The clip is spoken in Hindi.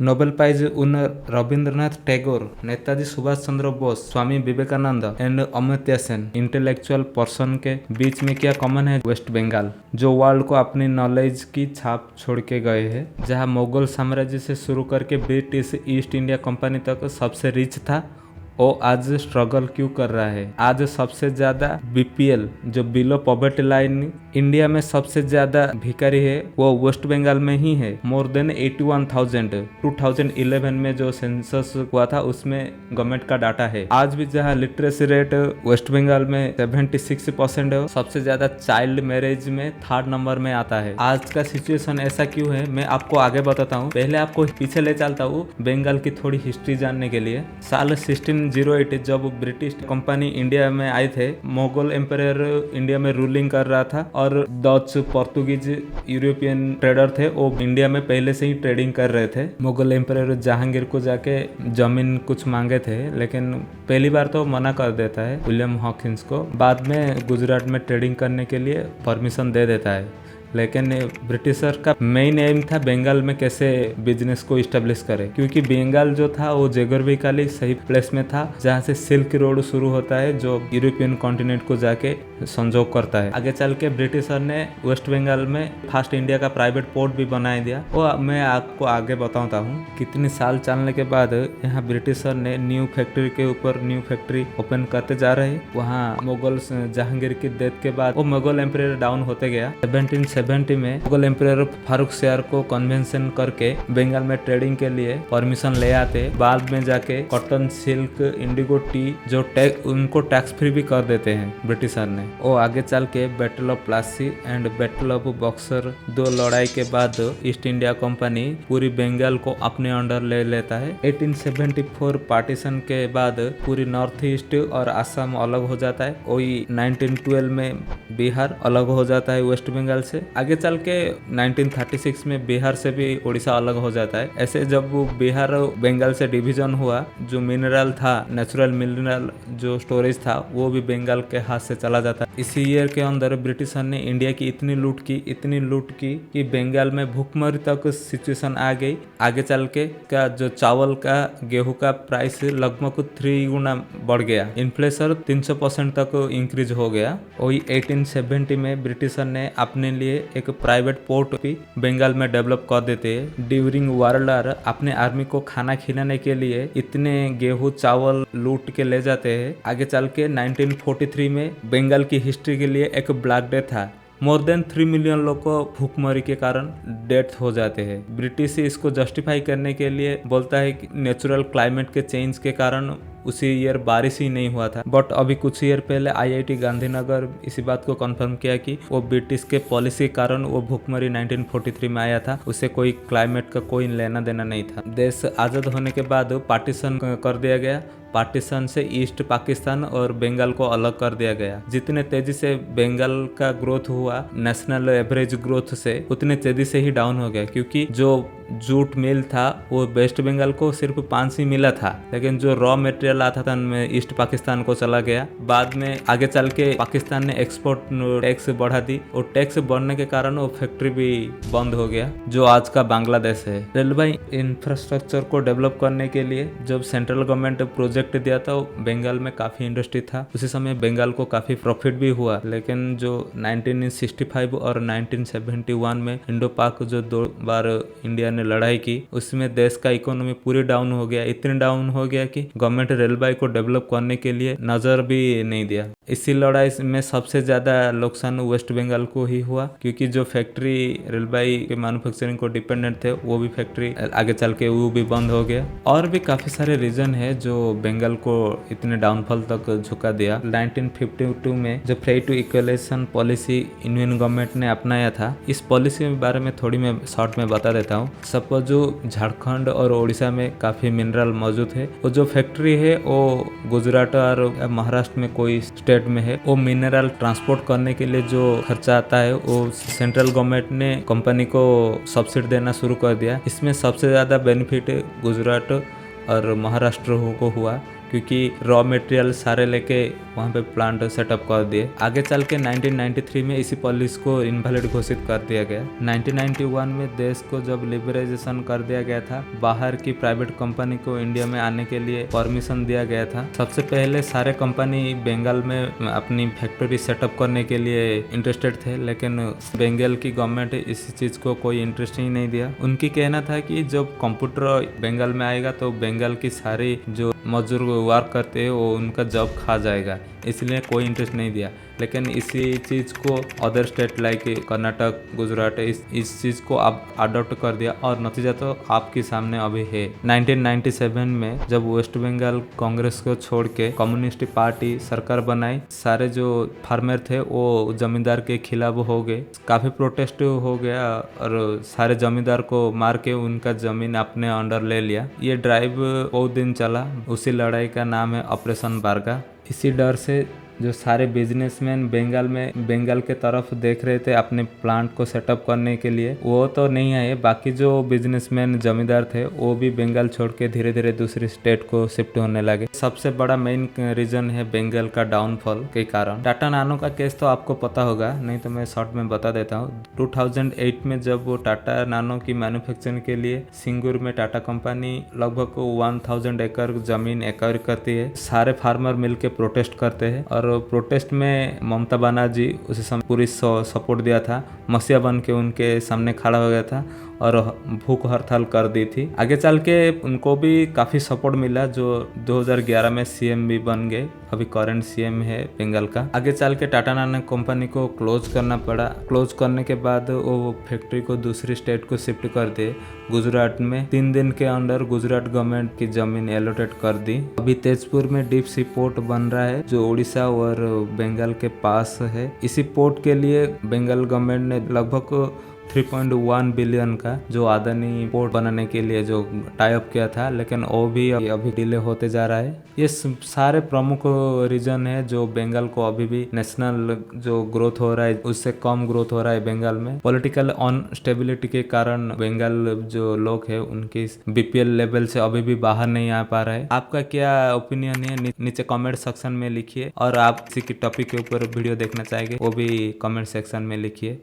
Nobel Prize winner Rabindranath Tagore, Netaji Subhash Chandra Bose, Swami Vivekananda and Amartya Sen intellectual person के बीच में क्या कॉमन है? वेस्ट बंगाल, जो वर्ल्ड को अपनी नॉलेज की छाप छोड़ के गए हैं, जहां मुगल साम्राज्य से शुरू करके ब्रिटिश ईस्ट इंडिया कंपनी तक सबसे रिच था, वो आज स्ट्रगल क्यों कर रहा है? आज सबसे ज्यादा बीपीएल जो बिलो पॉवर्टी लाइन इंडिया में सबसे ज्यादा भिखारी है वो वेस्ट बंगाल में ही है। मोर देन 81,000 2011 में जो सेंसस हुआ था उसमें गवर्नमेंट का डाटा है। आज भी जहां लिटरेसी रेट वेस्ट बंगाल में 76% है, सबसे ज्यादा चाइल्ड मैरिज में 3rd नंबर में आता है। आज का सिचुएशन ऐसा क्यों है मैं आपको आगे बताता हूँ। पहले आपको पीछे ले चलता हूँ बंगाल की थोड़ी हिस्ट्री जानने के लिए। साल 1608 जब ब्रिटिश कंपनी इंडिया में आए थे, मुगल एम्पायर इंडिया में रूलिंग कर रहा था और डच, पोर्तुगीज, यूरोपियन ट्रेडर थे वो इंडिया में पहले से ही ट्रेडिंग कर रहे थे। मुगल एम्पायर जहांगीर को जाके जमीन कुछ मांगे थे, लेकिन पहली बार तो मना कर देता है विलियम हॉकिंस को। बाद में गुजरात में ट्रेडिंग करने के लिए परमिशन दे देता है। लेकिन ब्रिटिशर का मेन एम था बंगाल में कैसे बिजनेस को इस्टेब्लिश करे, क्योंकि बंगाल जो था वो जोग्राफिकली सही प्लेस में था जहाँ से सिल्क रोड शुरू होता है जो यूरोपियन कॉन्टिनेंट को जाके संजोग करता है। आगे चल के ब्रिटिशर ने वेस्ट बंगाल में फर्स्ट इंडिया का प्राइवेट पोर्ट भी बना दिया। वो मैं आपको आगे बताता हूँ। कितने साल चलने के बाद यहाँ ब्रिटिशर ने न्यू फैक्ट्री के ऊपर न्यू फैक्ट्री ओपन करते जा रहे। वहाँ मुगल जहांगीर की डेथ के बाद वो मुगल एम्पायर डाउन होते गया। 1770 में मुगल एम्पायर फारूक शाह को कन्वेंशन करके बंगाल में ट्रेडिंग के लिए परमिशन ले आते। बाद में जाके कॉटन, सिल्क, इंडिगो, टी जो उनको टैक्स फ्री भी कर देते हैं ब्रिटिशर ने। वो आगे चल के battle of Plassey and battle of Buxar, 2 लड़ाई के बाद ईस्ट इंडिया कंपनी पूरी बंगाल को अपने अंडर ले लेता है। 1874 पार्टीशन के बाद पूरी नॉर्थ ईस्ट और असम अलग हो जाता है। वही 1912 में बिहार अलग हो जाता है वेस्ट बंगाल से। आगे चल के 1936 में बिहार से भी उड़ीसा अलग हो जाता है। ऐसे जब बिहार बंगाल से डिवीजन हुआ, जो मिनरल था, नेचुरल मिनरल जो स्टोरेज था, वो भी बंगाल के हाथ से चला जाता है। इसी ईयर के अंदर ब्रिटिशर ने इंडिया की इतनी लूट की कि बंगाल में भूखमरी तक सिचुएशन आ गई। आगे चल के का जो चावल का, गेहूं का प्राइस लगभग 3 गुना बढ़ गया। इन्फ्लेशन 300% तक इंक्रीज हो गया। वही 1870 में ब्रिटिशर ने अपने लिए एक प्राइवेट पोर्ट भी बंगाल में डेवलप कर देते हैं। ड्यूरिंग वर्ल्ड वॉर अपने आर्मी को खाना खिलाने के लिए इतने गेहूं चावल लूट के ले जाते हैं। आगे चल के 1943 में बंगाल की हिस्ट्री के लिए एक ब्लैक डे था। मोर देन 3 मिलियन लोग को भूखमरी के कारण डेथ हो जाते हैं। ब्रिटिश इसको जस्टिफाई करने के लिए बोलता है कि नेचुरल क्लाइमेट के चेंज के कारण उसी ईयर बारिश ही नहीं हुआ था। बट अभी कुछ ईयर पहले IIT गांधीनगर इसी बात को कंफर्म किया कि वो ब्रिटिश के पॉलिसी के कारण वो भूखमरी 1943 में आया था। उससे कोई क्लाइमेट का कोई लेना देना नहीं था। देश आज़ाद होने के बाद पार्टीशन कर दिया गया। पार्टीशन से ईस्ट पाकिस्तान और बंगाल को अलग कर दिया गया। जितने तेजी से बंगाल का ग्रोथ हुआ नेशनल एवरेज ग्रोथ से, उतने तेजी से ही डाउन हो गया, क्योंकि जो जूट मिल था वो वेस्ट बंगाल को सिर्फ 5 ही मिला था, लेकिन जो रॉ मटेरियल आता था ईस्ट पाकिस्तान को चला गया। बाद में आगे चल के पाकिस्तान ने एक्सपोर्ट टैक्स बढ़ा दी और टैक्स बढ़ने के कारण वो फैक्ट्री भी बंद हो गया, जो आज का बांग्लादेश है। रेलवे इंफ्रास्ट्रक्चर को डेवलप करने के लिए जब सेंट्रल गवर्नमेंट प्रोजेक्ट दिया था, बंगाल में काफी इंडस्ट्री था। उसी समय बंगाल को काफी प्रॉफिट भी हुआ। लेकिन जो 1965 और 1971 में इंडो पाक जो 2 बार इंडिया ने लड़ाई की, उसमें देश का इकोनॉमी पूरी डाउन हो गया। इतने डाउन हो गया कि गवर्नमेंट रेलवे को डेवलप करने के लिए नजर भी नहीं दिया। इसी लड़ाई में सबसे ज्यादा नुकसान वेस्ट बंगाल को ही हुआ, क्योंकि जो फैक्ट्री रेलवे के मैन्युफैक्चरिंग को डिपेंडेंट थे, वो भी फैक्ट्री आगे चल के वो भी बंद हो गया। और भी काफी सारे रीजन है जो बंगाल को इतने डाउनफॉल तक झुका दिया। 1952 में जो freight equalisation policy Indian government ने अपनाया था, इस पॉलिसी के बारे में थोड़ी मैं शॉर्ट में बता देता हूँ। सपोज जो झारखंड और उड़ीसा में काफी मिनरल मौजूद है, वो जो फैक्ट्री है वो गुजरात और महाराष्ट्र में कोई स्टेट में है, वो मिनरल ट्रांसपोर्ट करने के लिए जो खर्चा आता है वो सेंट्रल गवर्नमेंट ने कंपनी को सब्सिडी देना शुरू कर दिया। इसमें सबसे ज्यादा बेनिफिट गुजरात और महाराष्ट्र को हुआ। क्योंकि रॉ मटेरियल सारे लेके वहाँ पे प्लांट सेटअप कर दिए। आगे चल के 1993 में इसी पॉलिसी को इनवैलिड घोषित कर दिया गया। 1991 में देश को जब लिबरलाइजेशन कर दिया गया था, बाहर की प्राइवेट कंपनी को इंडिया में आने के लिए परमिशन दिया गया था। सबसे पहले सारे कंपनी बंगाल में अपनी फैक्ट्री सेटअप करने के लिए इंटरेस्टेड थे, लेकिन बंगाल की गवर्नमेंट इस चीज़ को कोई इंटरेस्ट ही नहीं दिया। उनकी कहना था कि जब कंप्यूटर बंगाल में आएगा तो बंगाल की सारी जो मजदूर वर्क करते हैं वो उनका जॉब खा जाएगा, इसलिए कोई इंटरेस्ट नहीं दिया। लेकिन इसी चीज़ को other state like Karnataka, Gujarat इस चीज़ को आप अडॉप्ट कर दिया और नतीजा तो आपके सामने अभी है। 1997 में जब वेस्ट बंगाल कांग्रेस को छोड़ के कम्युनिस्ट पार्टी सरकार बनाई, सारे जो फार्मर थे वो जमींदार के खिलाफ हो गए। काफ़ी प्रोटेस्ट हो गया और सारे जमींदार को मार के उनका ज़मीन अपने अंडर ले लिया। ये ड्राइव बहुत दिन चला। उसी लड़ाई का नाम है ऑपरेशन बारगा। इसी डर से जो सारे बिजनेसमैन बंगाल के तरफ देख रहे थे अपने प्लांट को सेटअप करने के लिए, वो तो नहीं आए। बाकी जो बिजनेसमैन जमींदार थे वो भी बंगाल छोड़ के धीरे धीरे दूसरी स्टेट को शिफ्ट होने लगे। सबसे बड़ा मेन रीजन है बंगाल का डाउनफॉल के कारण। टाटा नानो का केस तो आपको पता होगा, नहीं तो मैं शॉर्ट में बता देता हूँ। 2008 में जब वो टाटा नानो की मैन्युफैक्चरिंग के लिए सिंगूर में टाटा कंपनी लगभग 1000 एकड़ जमीन एक्वायर करती है, सारे फार्मर मिलकर प्रोटेस्ट करते हैं और प्रोटेस्ट में ममता बनर्जी उसे समय पूरी सपोर्ट दिया था, मसीहा बन के उनके सामने खड़ा हो गया था और भूख हड़ताल कर दी थी। आगे चल के उनको भी काफ़ी सपोर्ट मिला, जो 2011 में सीएम भी बन गए। अभी करंट सीएम है बंगाल का। आगे चल के टाटा नानो कंपनी को क्लोज करना पड़ा। क्लोज करने के बाद वो फैक्ट्री को दूसरी स्टेट को शिफ्ट कर दिए, गुजरात में। 3 दिन के अंदर गुजरात गवर्नमेंट की जमीन एलोटेट कर दी। अभी तेजपुर में डीप सी पोर्ट बन रहा है जो उड़ीसा और बंगाल के पास है। इसी पोर्ट के लिए बंगाल गवर्नमेंट ने लगभग 3.1 बिलियन का जो अदानी पोर्ट बनाने के लिए जो टाई अप किया था, लेकिन वो भी अभी डिले होते जा रहा है। ये सारे प्रमुख रीजन है जो बंगाल को अभी भी नेशनल जो ग्रोथ हो रहा है उससे कम ग्रोथ हो रहा है बंगाल में। पॉलिटिकल अनस्टेबिलिटी के कारण बंगाल जो लोग है उनकी बीपीएल लेवल से अभी भी बाहर नहीं आ पा रहा है। आपका क्या ओपिनियन है नीचे कमेंट सेक्शन में लिखिए, और आप किसी के टॉपिक के ऊपर वीडियो देखना चाहेंगे वो भी कमेंट सेक्शन में लिखिए।